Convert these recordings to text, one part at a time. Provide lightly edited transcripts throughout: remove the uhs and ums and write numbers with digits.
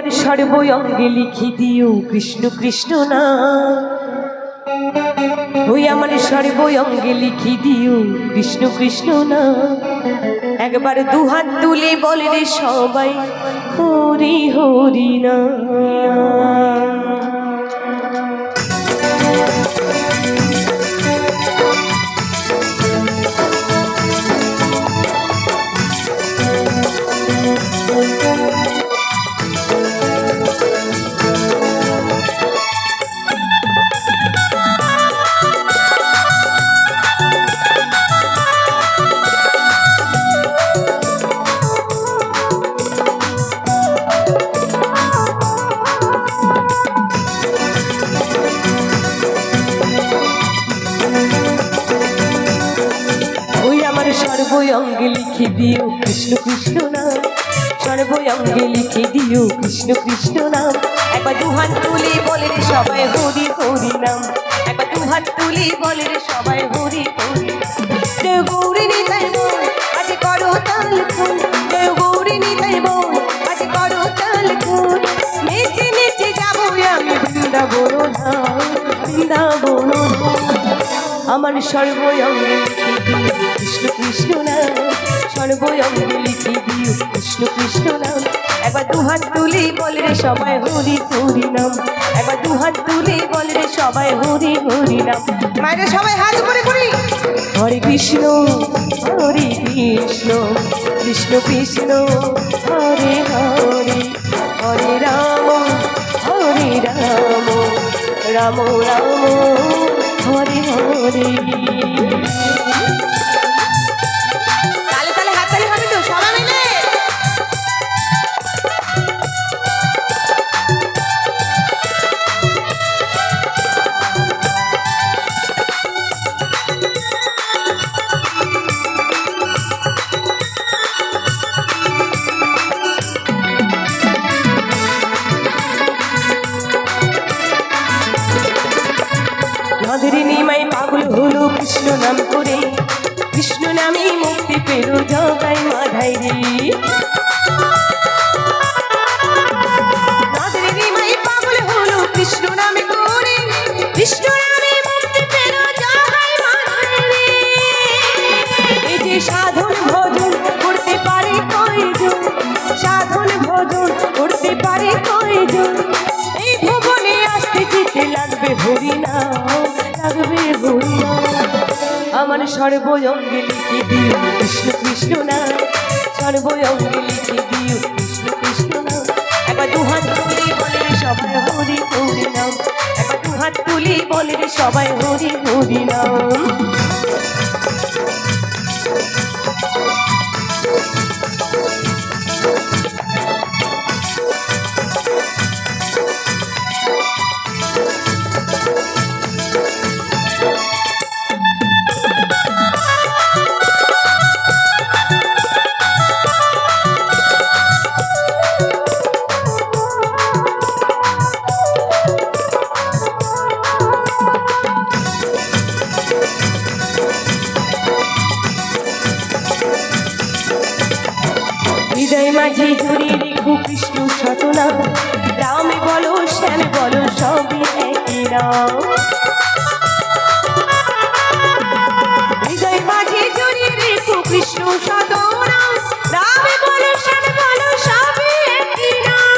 আমার সর্বঙ্গে লিখি দিও কৃষ্ণ কৃষ্ণ নাম। ওই আমার সর্বঙ্গে লিখি দিও কৃষ্ণ কৃষ্ণ নাম। একবার দুহাত তুলে বলে রে সবাই হরি হরি নাম। সর্বঙ্গে লিখে দিও কৃষ্ণ কৃষ্ণ নাম। সর্বঙ্গে লিখে দিও কৃষ্ণ কৃষ্ণ নাম। একবার দুহাত তুলে বলে রে সবাই হরি হরি নাম। একবার দুহাত তুলে বলে রে সবাই হরি হরি। দেও গৌরী নিতাই বোন আজ করো তাল ফুল। দেও গৌরী নিতাই বোন আজ করো তাল ফুল। নেচে নেচে যাবো আমি বৃন্দাবন ধাম বৃন্দাবন ধাম। আমার সর্বঙ্গে লিখে দিও কৃষ্ণ কৃষ্ণ নাম। সর্বঙ্গে লিখে দিও কৃষ্ণ কৃষ্ণ নাম। একবার দুহাত তুলে বলে রে সবাই হরি হরি নাম। একবার দুহাত তুলে বলে রে সবাই হরি হরি নাম। মায়েরা সবাই হাত করে করি হরে কৃষ্ণ হরে কৃষ্ণ কৃষ্ণ কৃষ্ণ হরে হরে। হরে রাম রাম রাম হরে হরে। তালে তালে হাত তালে হবে তো সবাই মিলে। নদের নিমাই পাগল হলো কৃষ্ণ নাম করে। কৃষ্ণ নামে মুক্তি পেল জগাই মাধাই রে। নদের নিমাই পাগল হলো কৃষ্ণ নামে করে। কৃষ্ণ নামে মুক্তি পেল জগাই মাধাই রে। এই যে সাধন ভজন করতে পারে কয়জন। সাধন ভজন করতে পারে কয়জন। এই ভুবনে আসতে যেতে লাগবে হরি নাম লাগবে হরি নাম। আমার সর্বঙ্গে লিখে দিও কৃষ্ণ কৃষ্ণ নাম। সর্বঙ্গে লিখে দিও কৃষ্ণ কৃষ্ণ নাম। একবার দুহাত তুলে বলে রে সবাই হরি হরি নাম। একবার দুহাত তুলে বলে রে সবাই হরি হরি নাম। হৃদয় মাঝে জড়িয়ে রেখো কৃষ্ণ শতনাম। রামে বলো শ্যামে বলো সবই একই নাম। হৃদয় মাঝে জড়িয়ে রেখো কৃষ্ণ শতনাম। রামে বলো শ্যামে বলো সবই একই নাম।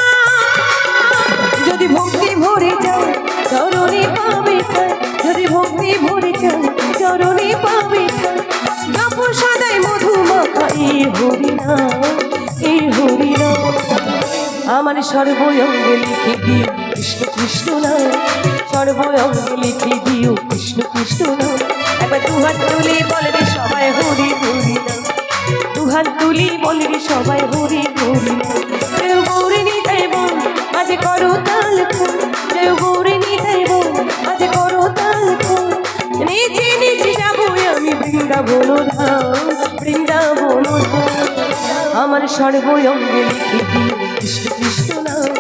যদি ভক্তি ভরে যাও চরণে পাবে ঠাঁই। যদি ভক্তি ভরে যাও চরণে পাবে ঠাঁই। জপ সদাই মধু মাখা এই হরি নাম এই হরি নাম। আমার সর্বঙ্গে লিখে দিও কৃষ্ণ কৃষ্ণ নাম। সর্বঙ্গে লিখে দিও কৃষ্ণ কৃষ্ণ নাম। একবার দুহাত তুলে বলে রে সবাই হরি হরি নাম। দুহাত তুলে বলে রে সবাই হরি হরি নাম। দেও গৌরী নিতাই বোন আজ করো তাল ফুল। দেও গৌরী নিতাই বোন আজ করো তাল ফুল। নিচে নিচে যাবো আমি বৃন্দাবন ধাম বৃন্দাবন ধাম। আমার সর্বঙ্গে লিখে দিও কৃষ্ণ কৃষ্ণ নাম।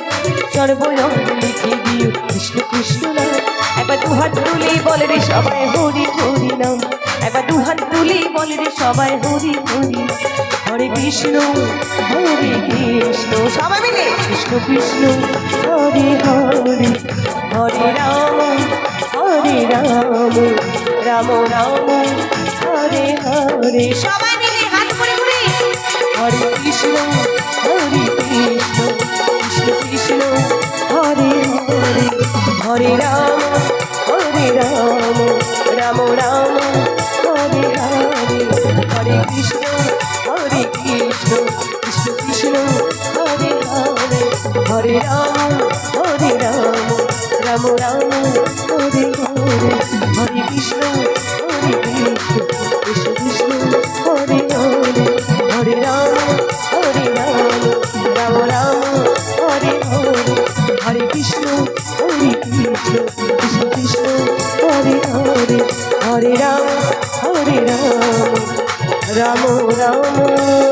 সর্বঙ্গে লিখে দিও কৃষ্ণ কৃষ্ণ নাম। একবার দুহাত তুলে বলে রে সবাই হরি হরি নাম। একবার দুহাত তুলে বলে রে সবাই হরি হরি নাম। হরে কৃষ্ণ সবাই মিলে কৃষ্ণ কৃষ্ণ হরে হরে হরে রাম রাম রাম হরে হরে সবাই মিলে হাত করে ঘুরে হরে কৃষ্ণ কৃষ্ণ কৃষ্ণ হরে হরে হরে রাম রাম রাম হরে হরে হরে কৃষ্ণ কৃষ্ণ কৃষ্ণ হরে হরে হরে রাম রাম রাম হরে হরে হরে কৃষ্ণ কৃষ্ণ কৃষ্ণ হরে হরে হরে রাম রাম রাম হরে হরে হরে কৃষ্ণ কৃষ্ণ কৃষ্ণ হরে হরে হরে রাম রাম রাম